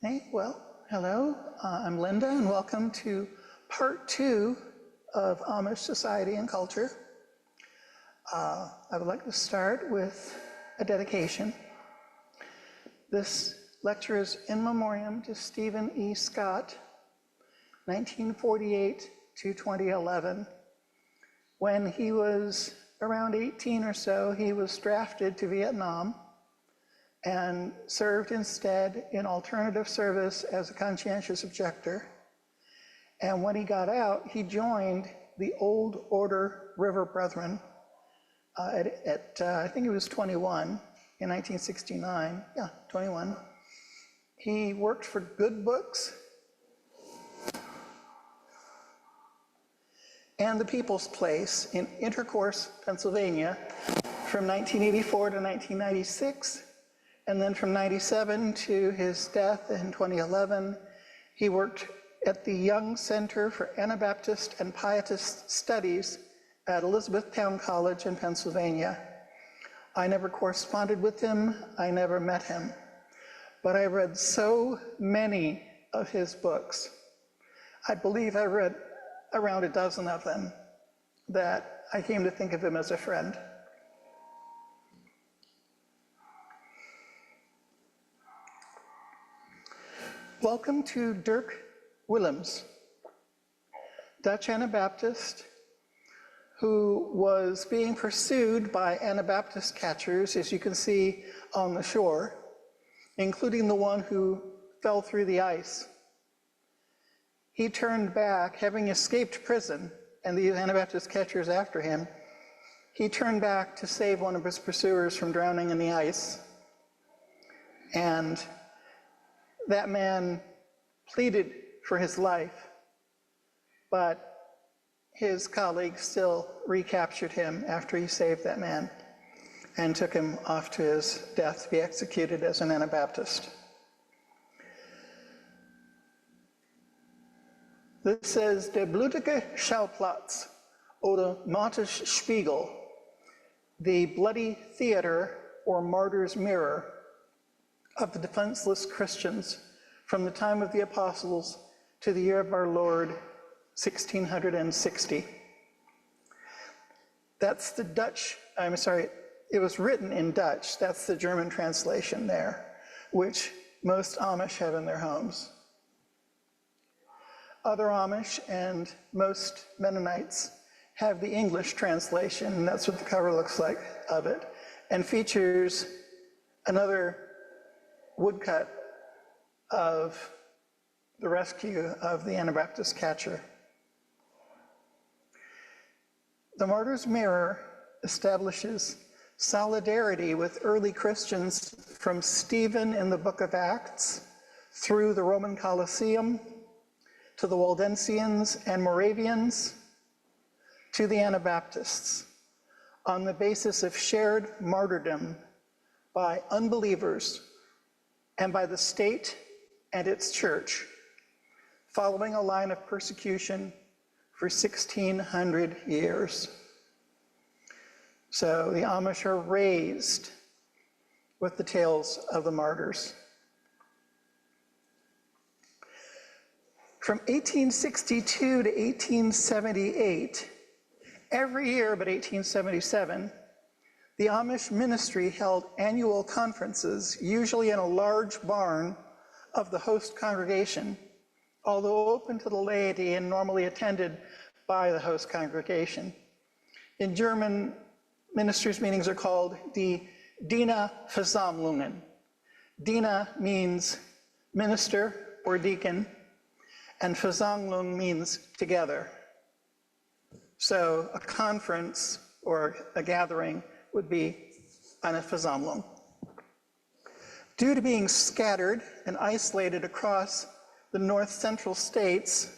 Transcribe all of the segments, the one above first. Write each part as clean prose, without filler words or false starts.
Hey, well, hello, I'm Linda, and welcome to part 2 of Amish Society and Culture. I would like to start with a dedication. This lecture is in memoriam to Stephen E. Scott, 1948 to 2011. When he was around 18 or so, he was drafted to Vietnam and served instead in alternative service as a conscientious objector. And when he got out, he joined the Old Order River Brethren I think he was 21 in 1969. Yeah, 21. He worked for Good Books and The People's Place in Intercourse, Pennsylvania from 1984 to 1996. And then from 97 to his death in 2011, he worked at the Young Center for Anabaptist and Pietist Studies at Elizabethtown College in Pennsylvania. I never corresponded with him, I never met him, but I read so many of his books. I believe I read around a dozen of them that I came to think of him as a friend. Welcome to Dirk Willems, Dutch Anabaptist, who was being pursued by Anabaptist catchers, as you can see on the shore, including the one who fell through the ice. He turned back, having escaped prison, and the Anabaptist catchers after him. He turned back to save one of his pursuers from drowning in the ice. And that man pleaded for his life, but his colleagues still recaptured him after he saved that man and took him off to his death to be executed as an Anabaptist. This says, Der blutige Schauplatz oder Martyrspiegel, the bloody theater or martyr's mirror of the defenseless Christians from the time of the apostles to the year of our Lord, 1660. That's the Dutch, I'm sorry, it was written in Dutch. That's the German translation there, which most Amish have in their homes. Other Amish and most Mennonites have the English translation, and that's what the cover looks like of it, and features another woodcut of the rescue of the Anabaptist catcher. The Martyr's Mirror establishes solidarity with early Christians from Stephen in the book of Acts through the Roman Colosseum to the Waldensians and Moravians to the Anabaptists on the basis of shared martyrdom by unbelievers and by the state and its church, following a line of persecution for 1,600 years. So the Amish are raised with the tales of the martyrs. From 1862 to 1878, every year but 1877, the Amish ministry held annual conferences, usually in a large barn of the host congregation, although open to the laity and normally attended by the host congregation. In German, ministers' meetings are called die Dienerversammlungen. Diener means minister or deacon, and Versammlung means together. So a conference or a gathering would be eine Versammlung. Due to being scattered and isolated across the north central states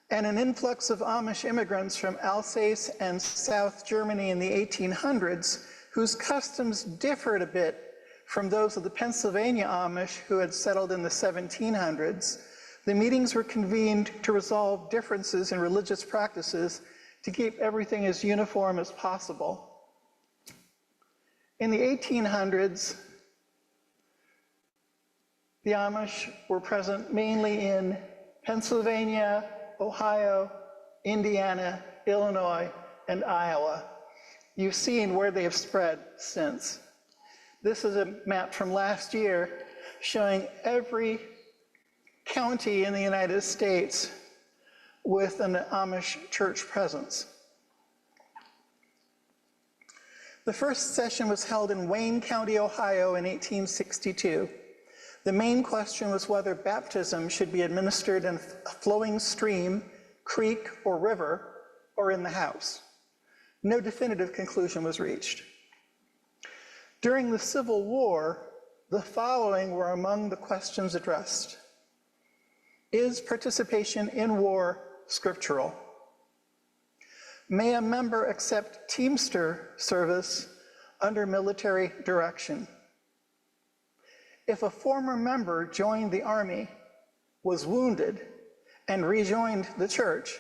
and an influx of Amish immigrants from Alsace and South Germany in the 1800s, whose customs differed a bit from those of the Pennsylvania Amish who had settled in the 1700s, the meetings were convened to resolve differences in religious practices to keep everything as uniform as possible. In the 1800s, The Amish were present mainly in Pennsylvania, Ohio, Indiana, Illinois, and Iowa. You've seen where they have spread since. This is a map from last year showing every county in the United States with an Amish church presence. The first session was held in Wayne County, Ohio in 1862. The main question was whether baptism should be administered in a flowing stream, creek, or river, or in the house. No definitive conclusion was reached. During the Civil War, the following were among the questions addressed. Is participation in war scriptural? May a member accept Teamster service under military direction? If a former member joined the Army, was wounded, and rejoined the church,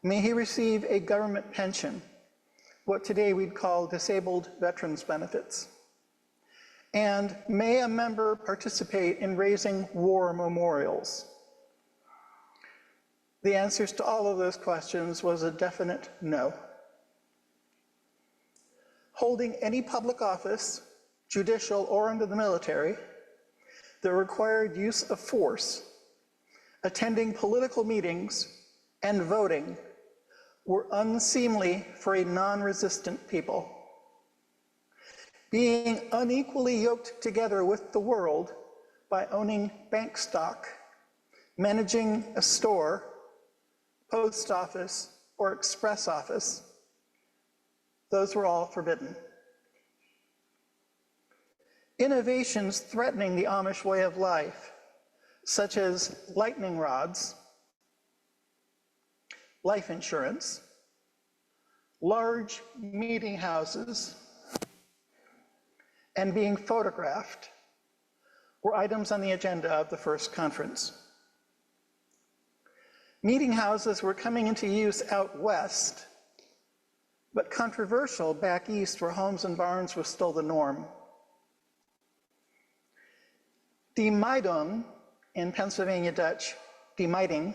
may he receive a government pension, what today we'd call disabled veterans benefits? And may a member participate in raising war memorials? The answers to all of those questions was a definite no. Holding any public office, judicial or under the military, that required use of force, attending political meetings, and voting were unseemly for a non-resistant people. Being unequally yoked together with the world by owning bank stock, managing a store, post office, or express office, those were all forbidden. Innovations threatening the Amish way of life, such as lightning rods, life insurance, large meeting houses, and being photographed, were items on the agenda of the first conference. Meeting houses were coming into use out west, but controversial back east where homes and barns were still the norm. Die Meidung, in Pennsylvania Dutch, die Meiding,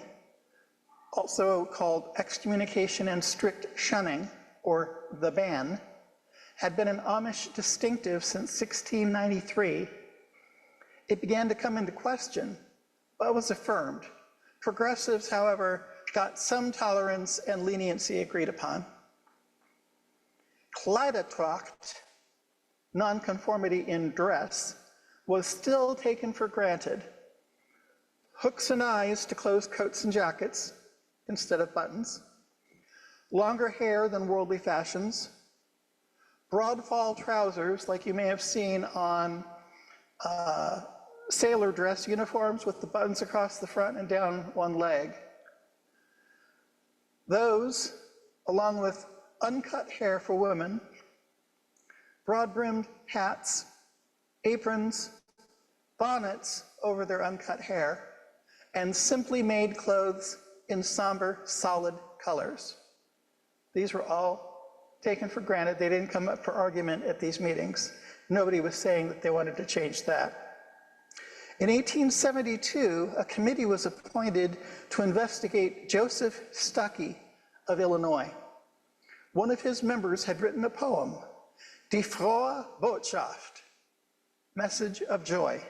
also called excommunication and strict shunning, or the ban, had been an Amish distinctive since 1693. It began to come into question, but was affirmed. Progressives, however, got some tolerance and leniency agreed upon. Kleidertracht, nonconformity in dress, was still taken for granted. Hooks and eyes to close coats and jackets instead of buttons, longer hair than worldly fashions, broad fall trousers like you may have seen on sailor dress uniforms with the buttons across the front and down one leg. Those, along with uncut hair for women, broad-brimmed hats, aprons, bonnets over their uncut hair, and simply made clothes in somber, solid colors. These were all taken for granted. They didn't come up for argument at these meetings. Nobody was saying that they wanted to change that. In 1872, a committee was appointed to investigate Joseph Stuckey of Illinois. One of his members had written a poem, Die frohe Botschaft, Message of Joy,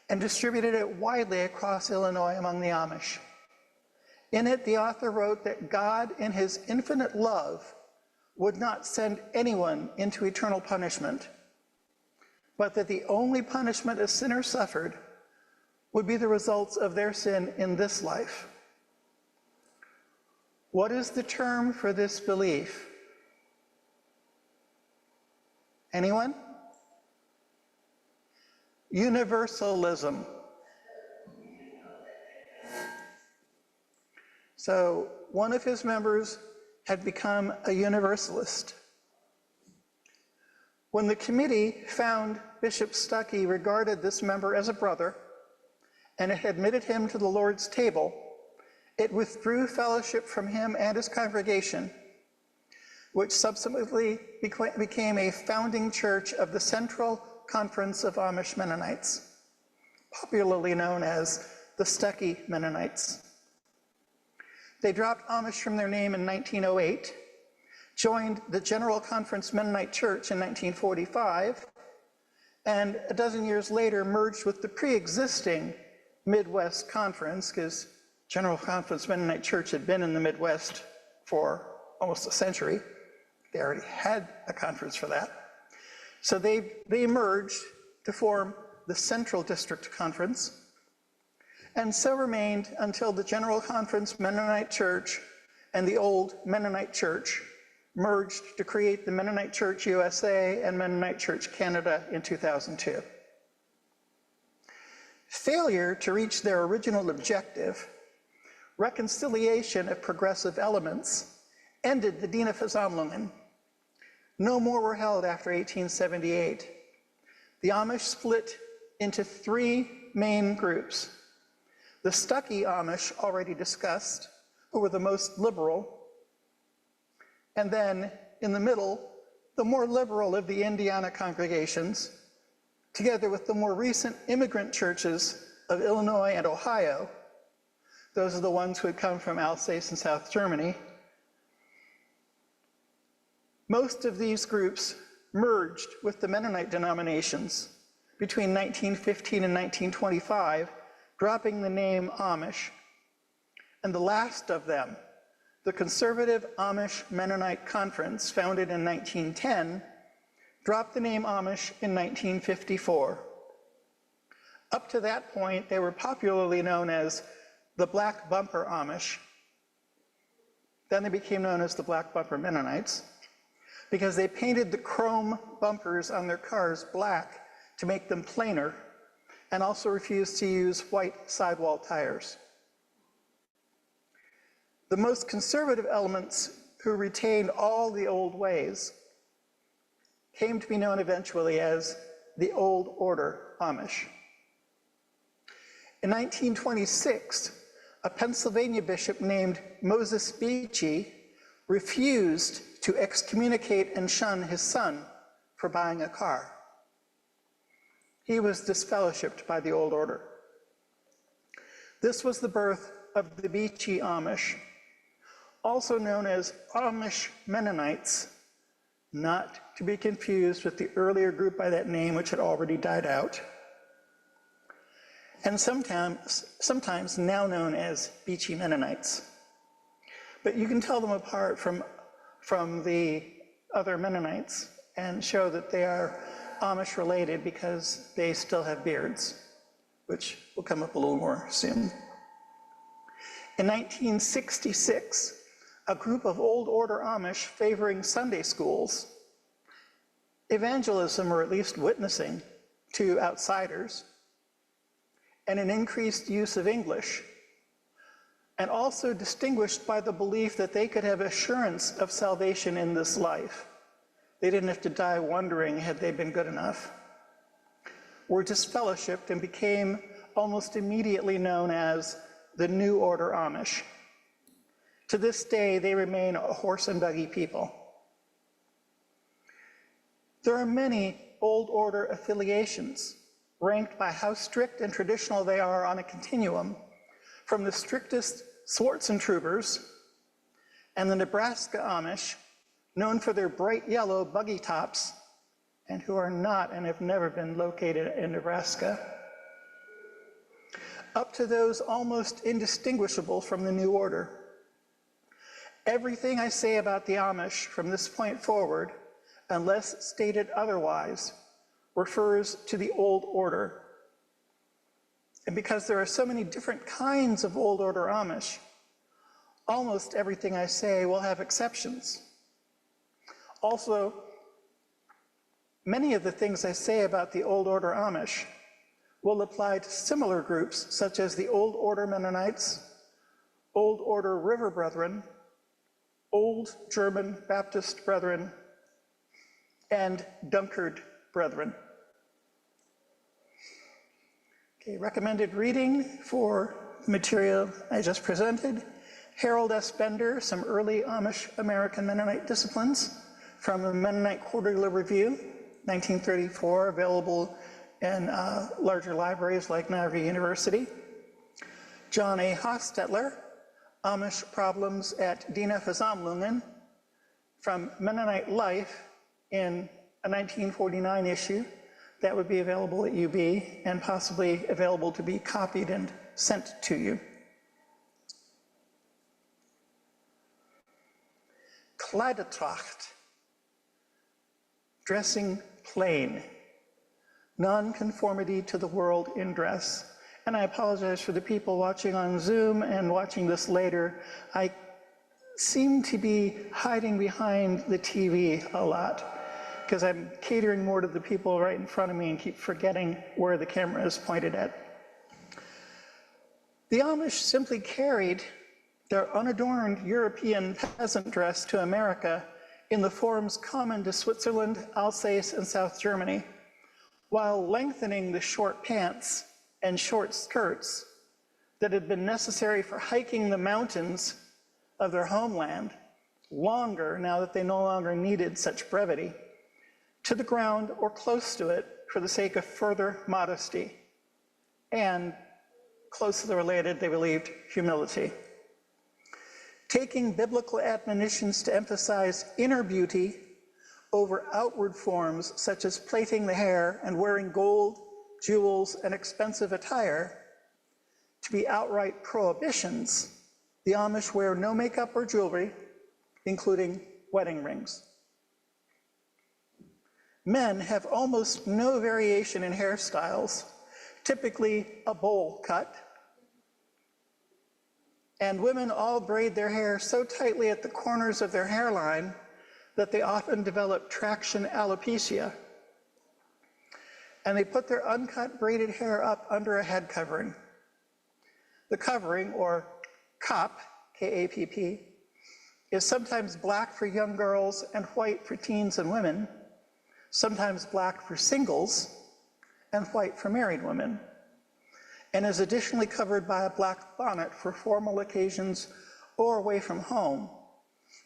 and distributed it widely across Illinois among the Amish. In it, the author wrote that God, in his infinite love, would not send anyone into eternal punishment, but that the only punishment a sinner suffered would be the results of their sin in this life. What is the term for this belief? Anyone? Universalism. So one of his members had become a universalist. When the committee found Bishop Stuckey regarded this member as a brother and it admitted him to the Lord's table, it withdrew fellowship from him and his congregation, which subsequently became a founding church of the Central Conference of Amish Mennonites. popularly known as the Stuckey Mennonites. They dropped Amish from their name in 1908, joined the General Conference Mennonite Church in 1945, and a dozen years later merged with the pre-existing Midwest Conference, because General Conference Mennonite Church had been in the Midwest for almost a century. They already had a conference for that. So they merged to form the Central District Conference, and so remained until the General Conference Mennonite Church and the old Mennonite Church merged to create the Mennonite Church USA and Mennonite Church Canada in 2002. Failure to reach their original objective, reconciliation of progressive elements, ended the Dienerversammlungen. No more were held after 1878. The Amish split into three main groups. The Stuckey Amish, already discussed, who were the most liberal, and then in the middle, the more liberal of the Indiana congregations, together with the more recent immigrant churches of Illinois and Ohio. Those are the ones who had come from Alsace and South Germany. Most of these groups merged with the Mennonite denominations between 1915 and 1925, dropping the name Amish. And the last of them, the Conservative Amish Mennonite Conference, founded in 1910, dropped the name Amish in 1954. Up to that point, they were popularly known as the Black Bumper Amish. Then they became known as the Black Bumper Mennonites, because they painted the chrome bumpers on their cars black to make them plainer, and also refused to use white sidewall tires. The most conservative elements, who retained all the old ways, came to be known eventually as the Old Order Amish. In 1926, a Pennsylvania bishop named Moses Beachy refused to excommunicate and shun his son for buying a car. He was disfellowshipped by the Old Order. This was the birth of the Beachy Amish, also known as Amish Mennonites, not to be confused with the earlier group by that name, which had already died out, and sometimes now known as Beachy Mennonites. But you can tell them apart from the other Mennonites and show that they are Amish related because they still have beards, which will come up a little more soon. In 1966, a group of Old Order Amish favoring Sunday schools, evangelism, or at least witnessing to outsiders, and an increased use of English, and also distinguished by the belief that they could have assurance of salvation in this life. They didn't have to die wondering had they been good enough, were disfellowshipped and became almost immediately known as the New Order Amish. To this day, they remain a horse and buggy people. There are many Old Order affiliations, ranked by how strict and traditional they are on a continuum, from the strictest Swartzentroopers and the Nebraska Amish, known for their bright yellow buggy tops, and who are not and have never been located in Nebraska, up to those almost indistinguishable from the New Order. Everything I say about the Amish from this point forward, unless stated otherwise, refers to the Old Order. And because there are so many different kinds of Old Order Amish, almost everything I say will have exceptions. Also, many of the things I say about the Old Order Amish will apply to similar groups, such as the Old Order Mennonites, Old Order River Brethren, Old German Baptist Brethren, and Dunkard Brethren. Okay, recommended reading for the material I just presented: Harold S. Bender, Some Early Amish American Mennonite Disciplines, from the Mennonite Quarterly Review, 1934, available in larger libraries like Navarre University. John A. Hostetler, Amish Problems at Die Versammlungen, from Mennonite Life in a 1949 issue that would be available at UB and possibly available to be copied and sent to you. Kleidertracht, dressing plain, nonconformity to the world in dress. And I apologize for the people watching on Zoom and watching this later. I seem to be hiding behind the TV a lot because I'm catering more to the people right in front of me and keep forgetting where the camera is pointed at. The Amish simply carried their unadorned European peasant dress to America in the forms common to Switzerland, Alsace, and South Germany, while lengthening the short pants and short skirts that had been necessary for hiking the mountains of their homeland longer now that they no longer needed such brevity, to the ground or close to it for the sake of further modesty and, closely related, they believed, humility. Taking biblical admonitions to emphasize inner beauty over outward forms such as plaiting the hair and wearing gold, jewels, and expensive attire to be outright prohibitions, the Amish wear no makeup or jewelry, including wedding rings. Men have almost no variation in hairstyles, typically a bowl cut, and women all braid their hair so tightly at the corners of their hairline that they often develop traction alopecia. And they put their uncut braided hair up under a head covering. The covering, or kapp, K-A-P-P, is sometimes black for young girls and white for teens and women, sometimes black for singles and white for married women, and is additionally covered by a black bonnet for formal occasions or away from home,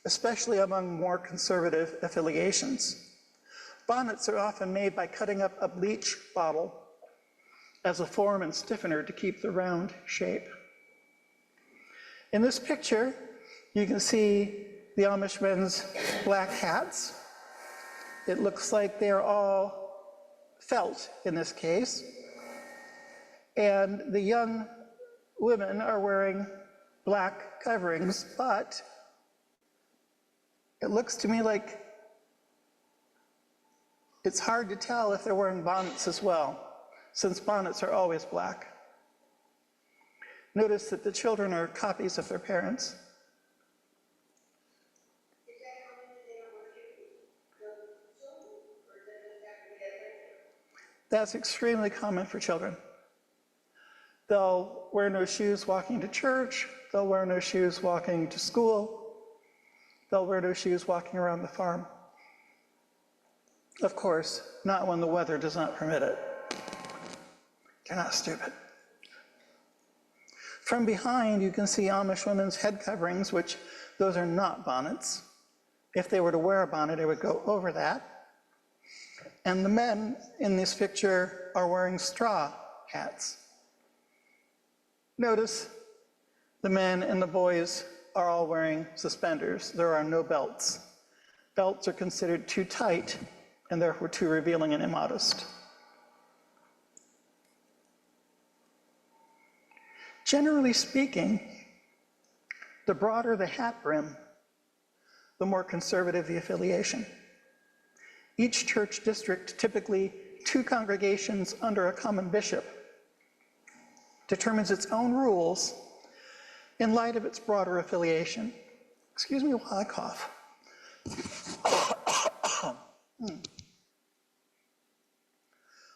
especially among more conservative affiliations. Bonnets are often made by cutting up a bleach bottle as a form and stiffener to keep the round shape. In this picture, you can see the Amish men's black hats. It looks like they're all felt in this case. And the young women are wearing black coverings, but it looks to me like it's hard to tell if they're wearing bonnets as well, since bonnets are always black. Notice that the children are copies of their parents. That's extremely common for children. They'll wear no shoes walking to church. They'll wear no shoes walking to school. They'll wear no shoes walking around the farm. Of course, not when the weather does not permit it. You're not stupid. From behind, you can see Amish women's head coverings, which those are not bonnets. If they were to wear a bonnet, it would go over that. And the men in this picture are wearing straw hats. Notice the men and the boys are all wearing suspenders. There are no belts. Belts are considered too tight and therefore too revealing and immodest. Generally speaking, the broader the hat brim, the more conservative the affiliation. Each church district, typically 2 congregations under a common bishop, determines its own rules in light of its broader affiliation. Excuse me while I cough.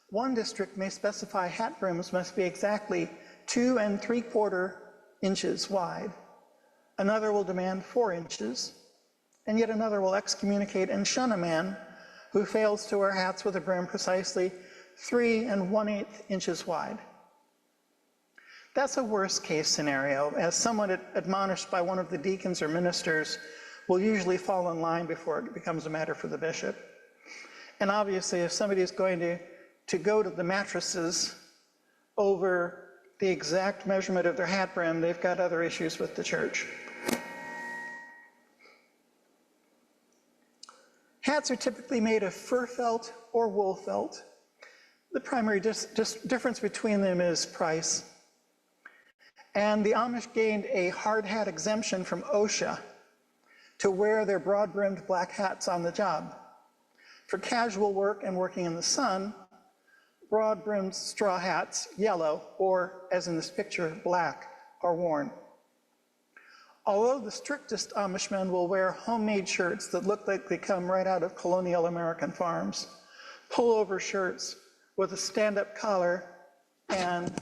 One district may specify hat brims must be exactly 2 3/4 inches wide. Another will demand 4 inches, and yet another will excommunicate and shun a man who fails to wear hats with a brim precisely 3 1/8 inches wide. That's a worst case scenario, as someone admonished by one of the deacons or ministers will usually fall in line before it becomes a matter for the bishop. And obviously, if somebody is going to to go to the mattresses over the exact measurement of their hat brim, they've got other issues with the church. Hats are typically made of fur felt or wool felt. The primary difference between them is price. And the Amish gained a hard hat exemption from OSHA to wear their broad-brimmed black hats on the job. For casual work and working in the sun, broad-brimmed straw hats, yellow, or, as in this picture, black, are worn. Although the strictest Amishmen will wear homemade shirts that look like they come right out of colonial American farms, pullover shirts with a stand-up collar and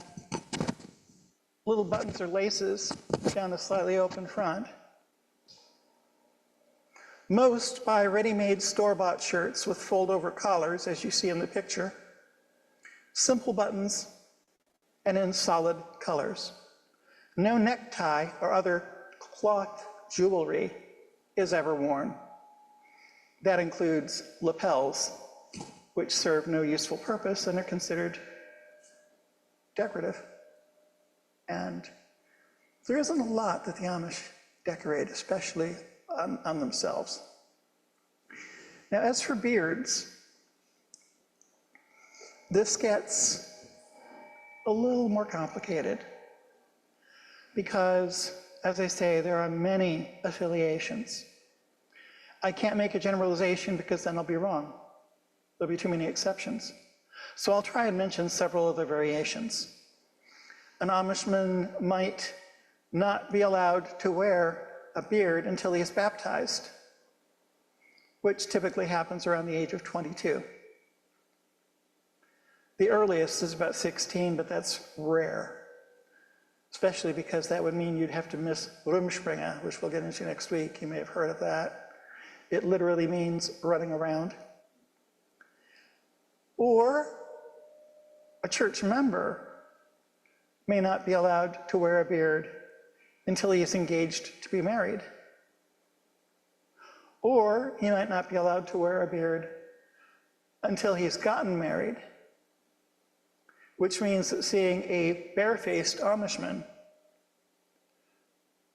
little buttons or laces down a slightly open front. Most buy ready-made store-bought shirts with fold-over collars, as you see in the picture, simple buttons, and in solid colors. No necktie or other cloth jewelry is ever worn. That includes lapels, which serve no useful purpose and are considered decorative. And there isn't a lot that the Amish decorate, especially on themselves. Now, as for beards, this gets a little more complicated because, as I say, there are many affiliations. I can't make a generalization because then I'll be wrong. There'll be too many exceptions. So I'll try and mention several of the variations. An Amishman might not be allowed to wear a beard until he is baptized, which typically happens around the age of 22. The earliest is about 16, but that's rare, especially because that would mean you'd have to miss Rumspringa, which we'll get into next week. You may have heard of that. It literally means running around. Or a church member may not be allowed to wear a beard until he is engaged to be married. Or he might not be allowed to wear a beard until he's gotten married, which means that seeing a barefaced Amishman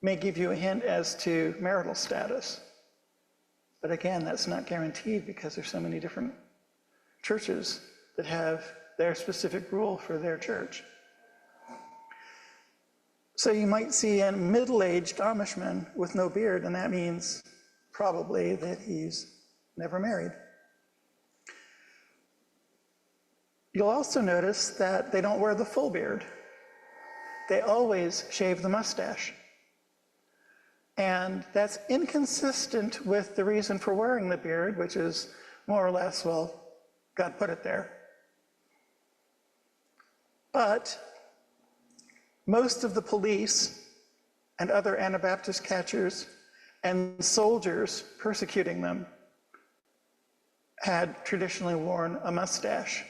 may give you a hint as to marital status. But again, that's not guaranteed because there's so many different churches that have their specific rule for their church. So you might see a middle-aged Amishman with no beard, and that means probably that he's never married. You'll also notice that they don't wear the full beard. They always shave the mustache. And that's inconsistent with the reason for wearing the beard, which is more or less, well, God put it there. But most of the police and other Anabaptist catchers and soldiers persecuting them had traditionally worn a mustache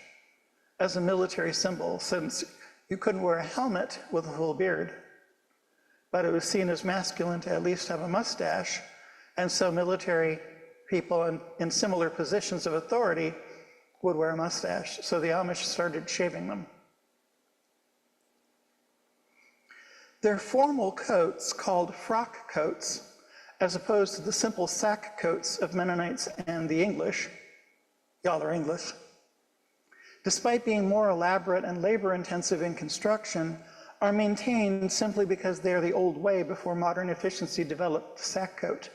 as a military symbol, since you couldn't wear a helmet with a full beard, but it was seen as masculine to at least have a mustache, and so military people in similar positions of authority would wear a mustache. So the Amish started shaving them. Their formal coats, called frock coats, as opposed to the simple sack coats of Mennonites and the English, y'all are English, despite being more elaborate and labor-intensive in construction, are maintained simply because they are the old way before modern efficiency developed the sack coat.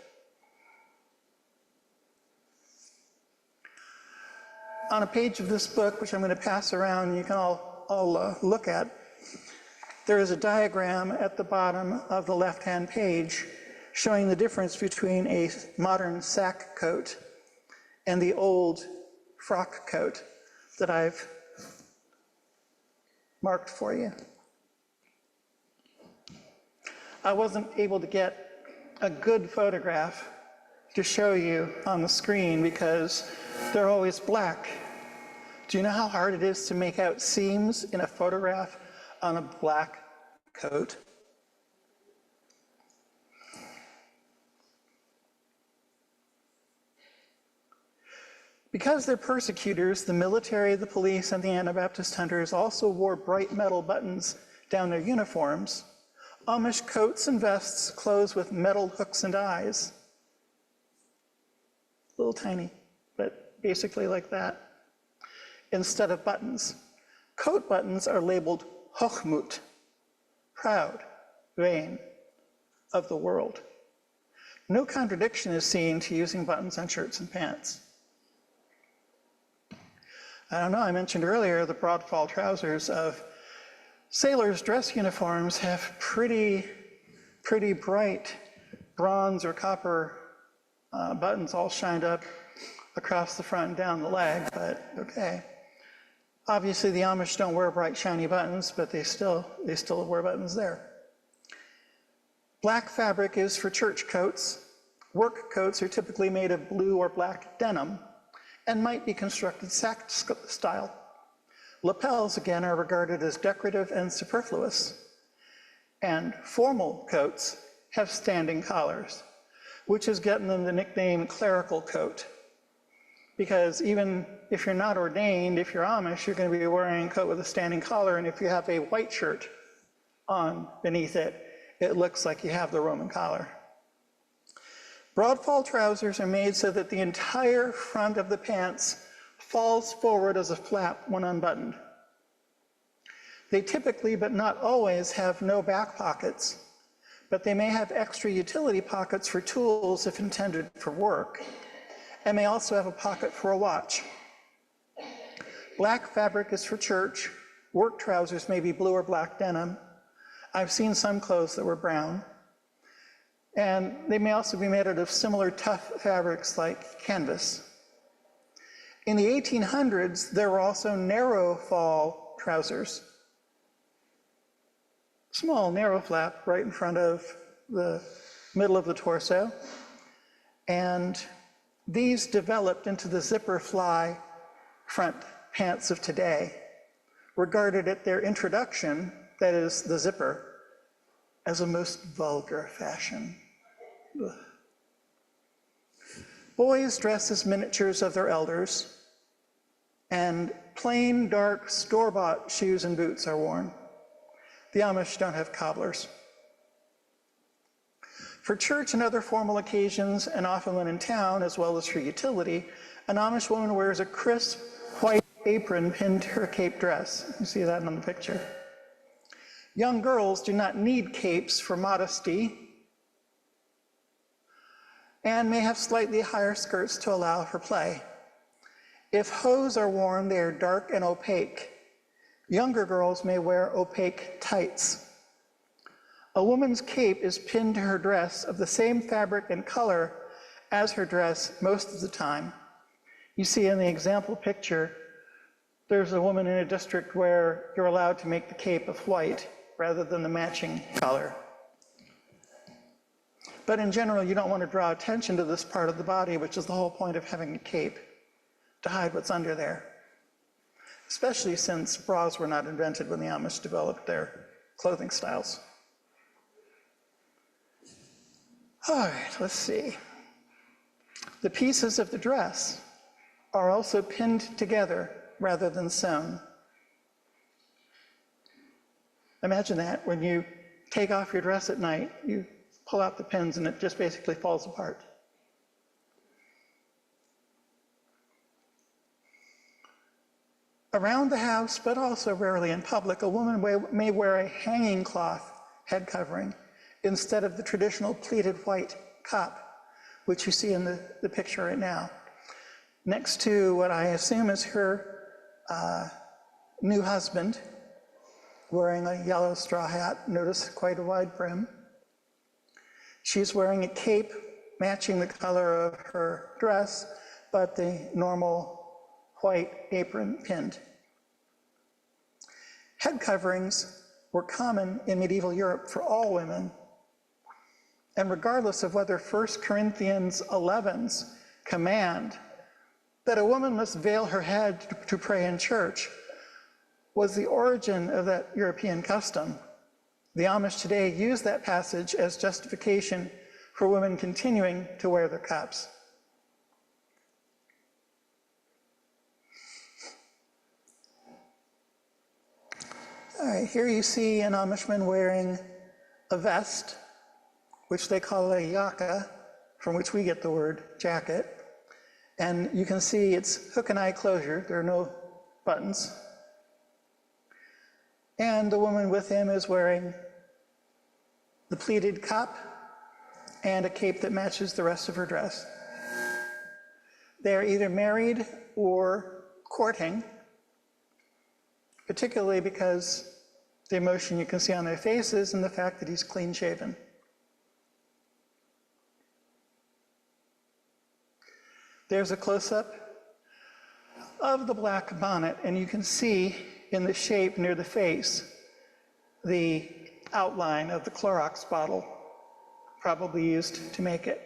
On a page of this book, which I'm going to pass around, you can all look at, there is a diagram at the bottom of the left-hand page showing the difference between a modern sack coat and the old frock coat that I've marked for you. I wasn't able to get a good photograph to show you on the screen because they're always black. Do you know how hard it is to make out seams in a photograph on a black coat? Because they're persecutors, the military, the police, and the Anabaptist hunters also wore bright metal buttons down their uniforms. Amish coats and vests closed with metal hooks and eyes. Little tiny, but basically like that, instead of buttons. Coat buttons are labeled hochmut, proud, vain, of the world. No contradiction is seen to using buttons on shirts and pants. I don't know, I mentioned earlier the broadfall trousers of sailors' dress uniforms have pretty bright bronze or copper buttons all shined up across the front and down the leg, but okay. Obviously the Amish don't wear bright shiny buttons, but they still wear buttons there. Black fabric is for church coats. Work coats are typically made of blue or black denim and might be constructed sack style. Lapels, again, are regarded as decorative and superfluous. And formal coats have standing collars, which has gotten them the nickname clerical coat. Because even if you're not ordained, if you're Amish, you're going to be wearing a coat with a standing collar, and if you have a white shirt on beneath it, it looks like you have the Roman collar. Broadfall trousers are made so that the entire front of the pants falls forward as a flap when unbuttoned. They typically, but not always, have no back pockets, but they may have extra utility pockets for tools if intended for work, and may also have a pocket for a watch. Black fabric is for church. Work trousers may be blue or black denim. I've seen some clothes that were brown. And they may also be made out of similar tough fabrics like canvas. In the 1800s, there were also narrow fall trousers. Small, narrow flap right in front of the middle of the torso. And these developed into the zipper fly front pants of today, regarded at their introduction, that is the zipper, as a most vulgar fashion. Ugh. Boys dress as miniatures of their elders, and plain, dark, store-bought shoes and boots are worn. The Amish don't have cobblers. For church and other formal occasions, and often when in town, as well as for utility, an Amish woman wears a crisp white apron pinned to her cape dress. You see that in the picture. Young girls do not need capes for modesty, and may have slightly higher skirts to allow for play. If hose are worn, they are dark and opaque. Younger girls may wear opaque tights. A woman's cape is pinned to her dress of the same fabric and color as her dress most of the time. You see in the example picture, there's a woman in a district where you're allowed to make the cape of white rather than the matching color. But in general, you don't want to draw attention to this part of the body, which is the whole point of having a cape, to hide what's under there. Especially since bras were not invented when the Amish developed their clothing styles. All right, let's see. The pieces of the dress are also pinned together rather than sewn. Imagine that when you take off your dress at night, you pull out the pins and it just basically falls apart. Around the house, but also rarely in public, a woman may wear a hanging cloth head covering instead of the traditional pleated white cap, which you see in the picture right now, next to what I assume is her new husband, wearing a yellow straw hat, notice quite a wide brim. She's wearing a cape matching the color of her dress, but the normal white apron pinned. Head coverings were common in medieval Europe for all women, and regardless of whether 1 Corinthians 11's command that a woman must veil her head to pray in church was the origin of that European custom, the Amish today use that passage as justification for women continuing to wear their caps. All right, here you see an Amishman wearing a vest, which they call a yaka, from which we get the word jacket. And you can see it's hook and eye closure. There are no buttons. And the woman with him is wearing the pleated cap and a cape that matches the rest of her dress. They're either married or courting, particularly because the emotion you can see on their faces and the fact that he's clean shaven. There's a close-up of the black bonnet, and you can see in the shape near the face the outline of the Clorox bottle, probably used to make it.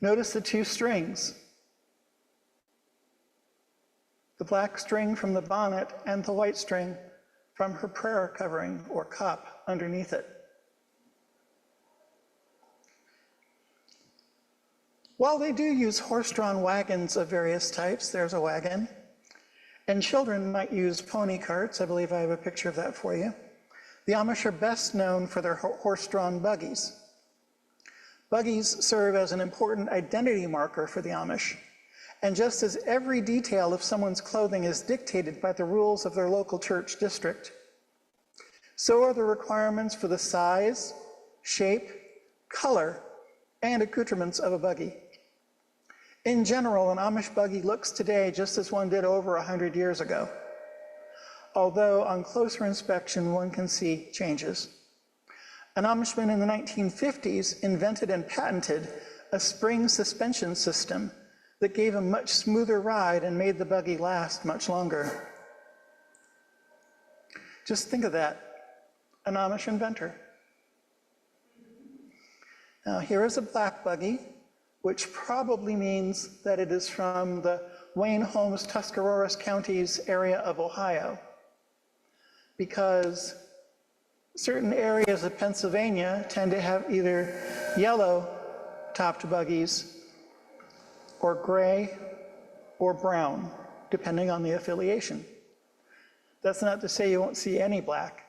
Notice the two strings, the black string from the bonnet and the white string from her prayer covering or cup underneath it. While they do use horse-drawn wagons of various types, there's a wagon, and children might use pony carts. I believe I have a picture of that for you. The Amish are best known for their horse-drawn buggies. Buggies serve as an important identity marker for the Amish. And just as every detail of someone's clothing is dictated by the rules of their local church district, so are the requirements for the size, shape, color, and accoutrements of a buggy. In general, an Amish buggy looks today just as one did over 100 years ago, although on closer inspection, one can see changes. An Amishman in the 1950s invented and patented a spring suspension system that gave a much smoother ride and made the buggy last much longer. Just think of that, an Amish inventor. Now here is a black buggy, which probably means that it is from the Wayne Holmes, Tuscaroras counties area of Ohio, because certain areas of Pennsylvania tend to have either yellow-topped buggies or gray or brown, depending on the affiliation. That's not to say you won't see any black,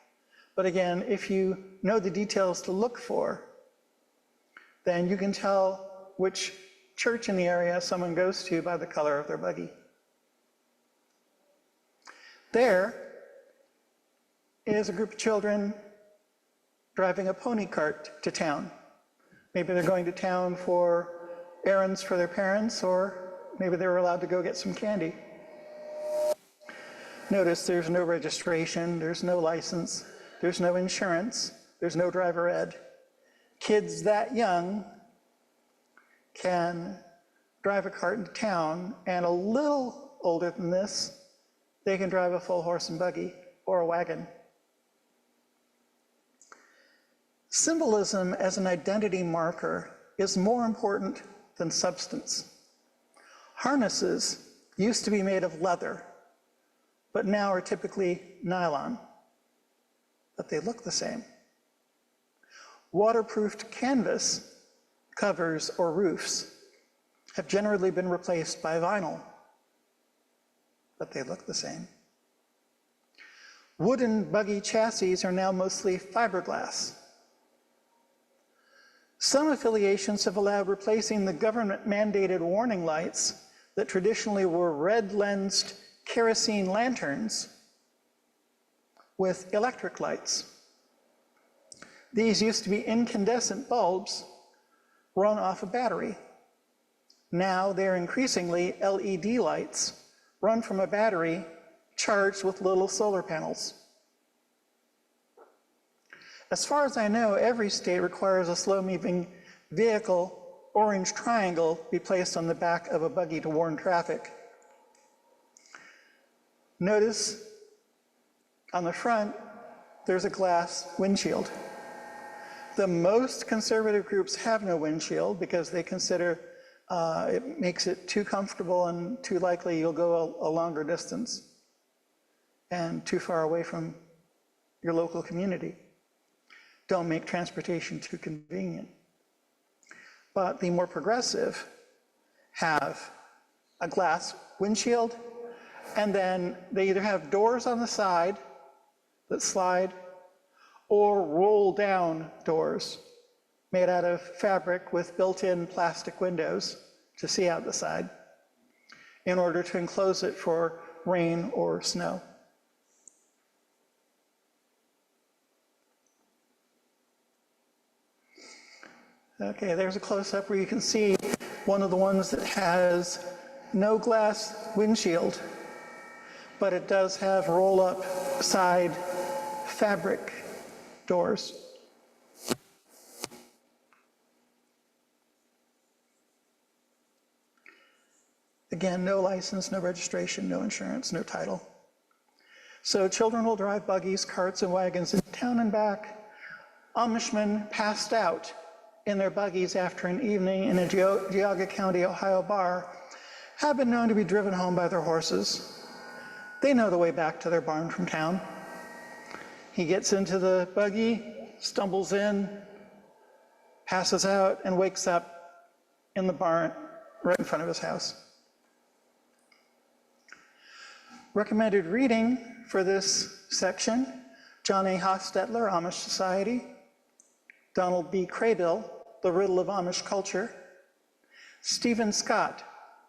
but again, if you know the details to look for, then you can tell which church in the area someone goes to by the color of their buggy. There is a group of children driving a pony cart to town. Maybe they're going to town for errands for their parents, or maybe they were allowed to go get some candy. Notice there's no registration, there's no license, there's no insurance, there's no driver ed. Kids that young can drive a cart into town, and a little older than this, they can drive a full horse and buggy or a wagon. Symbolism as an identity marker is more important than substance. Harnesses used to be made of leather, but now are typically nylon, but they look the same. Waterproofed canvas covers or roofs have generally been replaced by vinyl, but they look the same. Wooden buggy chassis are now mostly fiberglass. Some affiliations have allowed replacing the government-mandated warning lights that traditionally were red-lensed kerosene lanterns with electric lights. These used to be incandescent bulbs run off a battery. Now they're increasingly LED lights run from a battery charged with little solar panels. As far as I know, every state requires a slow-moving vehicle orange triangle be placed on the back of a buggy to warn traffic. Notice on the front, there's a glass windshield. The most conservative groups have no windshield because they consider it makes it too comfortable and too likely you'll go a longer distance and too far away from your local community. Don't make transportation too convenient. But the more progressive have a glass windshield And then they either have doors on the side that slide or roll down doors made out of fabric with built-in plastic windows to see out the side in order to enclose it for rain or snow. Okay, there's a close-up where you can see one of the ones that has no glass windshield, but it does have roll-up side fabric doors. Again, no license, no registration, no insurance, no title. So children will drive buggies, carts, and wagons into town and back. Amishmen passed out in their buggies after an evening in a Geauga County, Ohio bar have been known to be driven home by their horses. They know the way back to their barn from town. He gets into the buggy, stumbles in, passes out, and wakes up in the barn right in front of his house. Recommended reading for this section: John A. Hostetler, Amish Society; Donald B. Craybill, The Riddle of Amish Culture; Stephen Scott,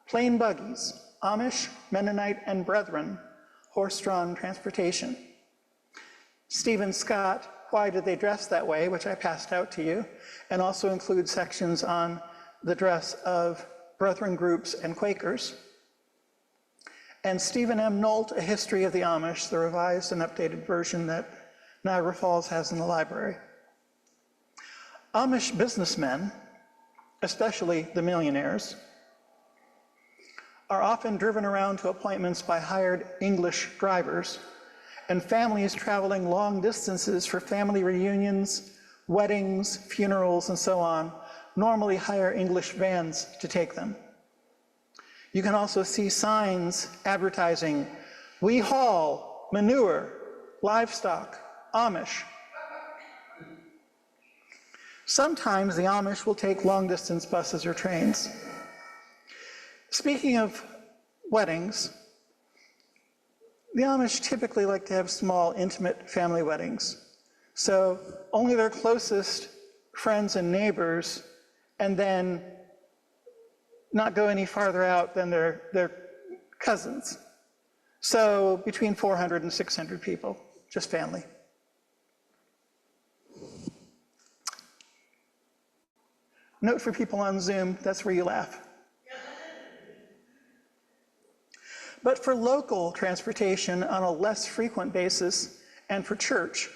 Plain Buggies, Amish, Mennonite, and Brethren, Horse-Drawn Transportation. Stephen Scott, Why Did They Dress That Way?, which I passed out to you, and also includes sections on the dress of Brethren groups and Quakers. And Stephen M. Nolt, A History of the Amish, the revised and updated version that Niagara Falls has in the library. Amish businessmen, especially the millionaires, are often driven around to appointments by hired English drivers, and families traveling long distances for family reunions, weddings, funerals, and so on normally hire English vans to take them. You can also see signs advertising, "We haul manure, livestock, Amish." Sometimes the Amish will take long-distance buses or trains. Speaking of weddings, the Amish typically like to have small, intimate family weddings. So only their closest friends and neighbors, and then not go any farther out than their cousins. So between 400 and 600 people, just family. Note for people on Zoom, that's where you laugh. But for local transportation on a less frequent basis, and for church,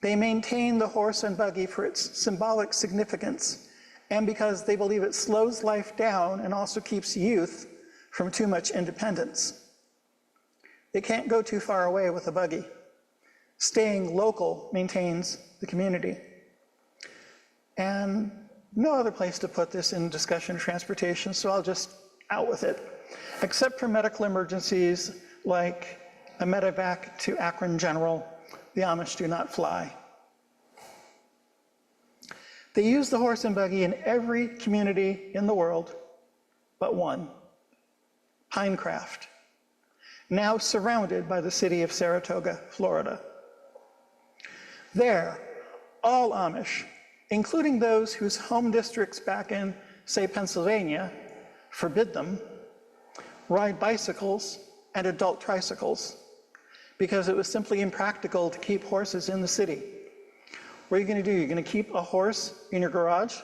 they maintain the horse and buggy for its symbolic significance, and because they believe it slows life down and also keeps youth from too much independence. They can't go too far away with a buggy. Staying local maintains the community. And no other place to put this in discussion of transportation, so I'll just out with it. Except for medical emergencies like a medevac to Akron General, the Amish do not fly. They use the horse and buggy in every community in the world but one, Pinecraft, now surrounded by the city of Saratoga, Florida. There, all Amish, including those whose home districts back in, say, Pennsylvania, forbid them, ride bicycles and adult tricycles because it was simply impractical to keep horses in the city. What are you going to do? You're going to keep a horse in your garage?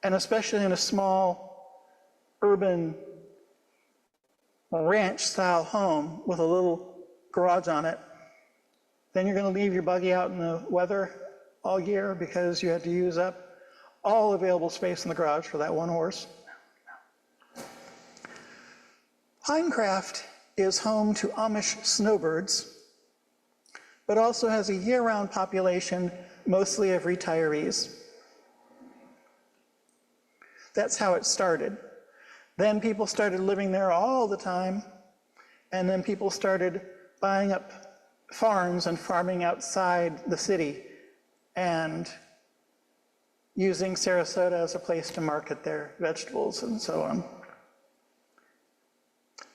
And especially in a small, urban, ranch-style home with a little garage on it, then you're going to leave your buggy out in the weather all year because you had to use up all available space in the garage for that one horse. Pinecraft is home to Amish snowbirds, but also has a year-round population, mostly of retirees. That's how it started. Then people started living there all the time, and then people started buying up farms and farming outside the city and using Sarasota as a place to market their vegetables and so on.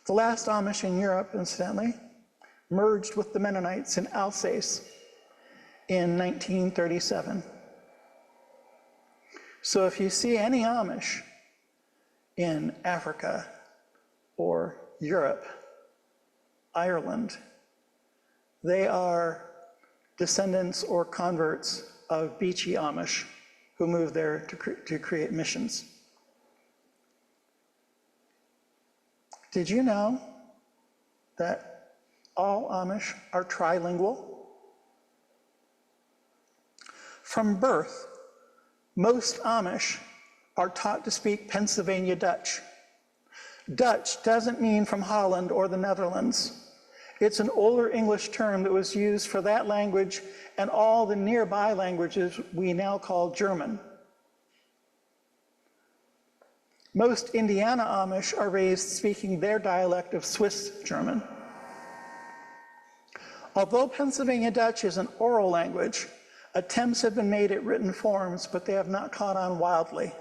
The last Amish in Europe, incidentally, merged with the Mennonites in Alsace in 1937. So if you see any Amish in Africa or Europe, Ireland, they are descendants or converts of Beachy Amish who moved there to create missions. Did you know that all Amish are trilingual? From birth, most Amish are taught to speak Pennsylvania Dutch. Dutch doesn't mean from Holland or the Netherlands. It's an older English term that was used for that language and all the nearby languages we now call German. Most Indiana Amish are raised speaking their dialect of Swiss German. Although Pennsylvania Dutch is an oral language, attempts have been made at written forms, but they have not caught on widely.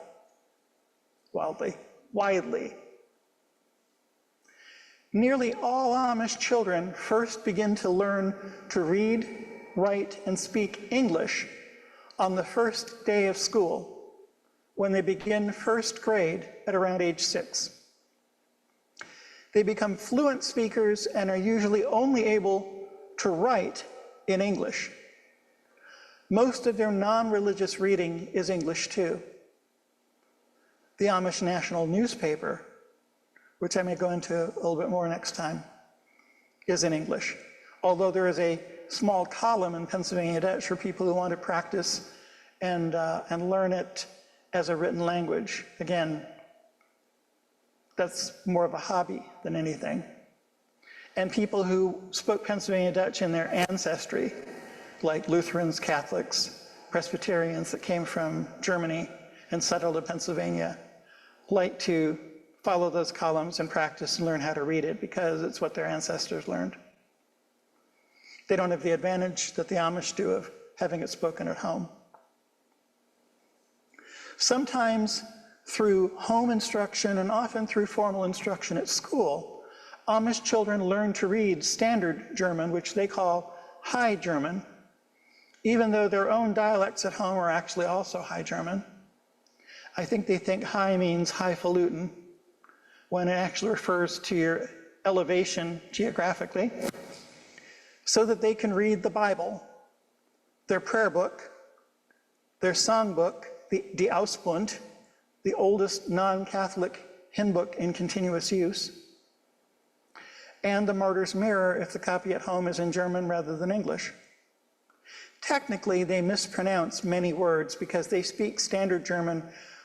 Nearly all Amish children first begin to learn to read, write, and speak English on the first day of school, when they begin first grade at around age 6. They become fluent speakers and are usually only able to write in English. Most of their non-religious reading is English too. The Amish National Newspaper, which I may go into a little bit more next time, is in English. Although there is a small column in Pennsylvania Dutch for people who want to practice and learn it as a written language. Again, that's more of a hobby than anything. And people who spoke Pennsylvania Dutch in their ancestry, like Lutherans, Catholics, Presbyterians that came from Germany and settled in Pennsylvania, like to follow those columns and practice and learn how to read it because it's what their ancestors learned. They don't have the advantage that the Amish do of having it spoken at home. Sometimes through home instruction and often through formal instruction at school, Amish children learn to read Standard German, which they call High German, even though their own dialects at home are actually also High German. I think they think high means highfalutin, when it actually refers to your elevation geographically, so that they can read the Bible, their prayer book, their song book, the Ausbund, the oldest non-Catholic hymn book in continuous use, and the Martyr's Mirror if the copy at home is in German rather than English. Technically, they mispronounce many words because they speak Standard German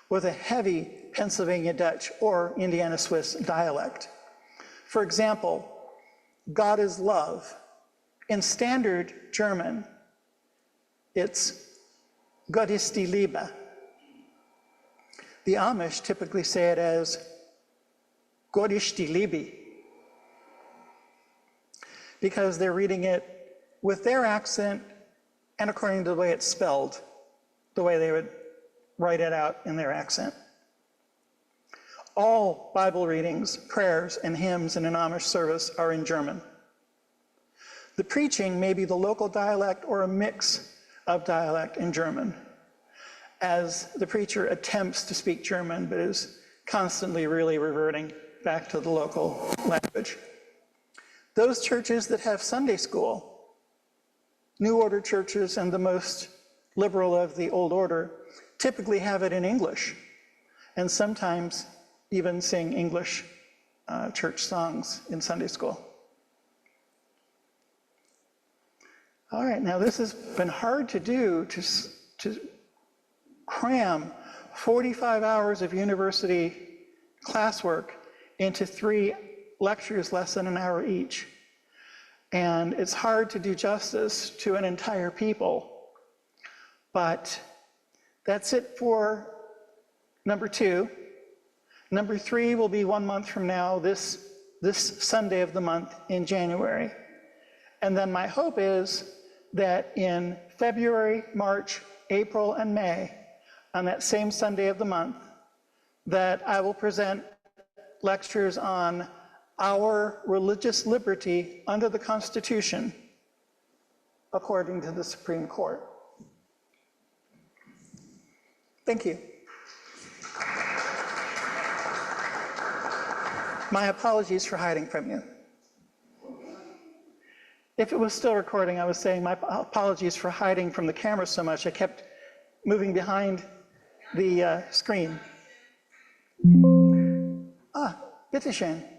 with a heavy Pennsylvania Dutch or Indiana Swiss dialect. For example, God is love. In Standard German, it's Gott ist die Liebe. The Amish typically say it as Gott ist die Liebe, because they're reading it with their accent and according to the way it's spelled, the way they would write it out in their accent. All Bible readings, prayers, and hymns in an Amish service are in German. The preaching may be the local dialect or a mix of dialect and German, as the preacher attempts to speak German, but is constantly really reverting back to the local language. Those churches that have Sunday school, New Order churches and the most liberal of the Old Order, typically have it in English, and sometimes even sing English church songs in Sunday school. All right, now this has been hard to do, to cram 45 hours of university classwork into 3 lectures less than an hour each. And it's hard to do justice to an entire people. But that's it for number 2. Number 3 will be 1 month from now, this Sunday of the month in January. And then my hope is that in February, March, April, and May, on that same Sunday of the month, that I will present lectures on our religious liberty under the Constitution, according to the Supreme Court. Thank you. My apologies for hiding from you. If it was still recording, I was saying my apologies for hiding from the camera so much. I kept moving behind the screen. Bitteschön.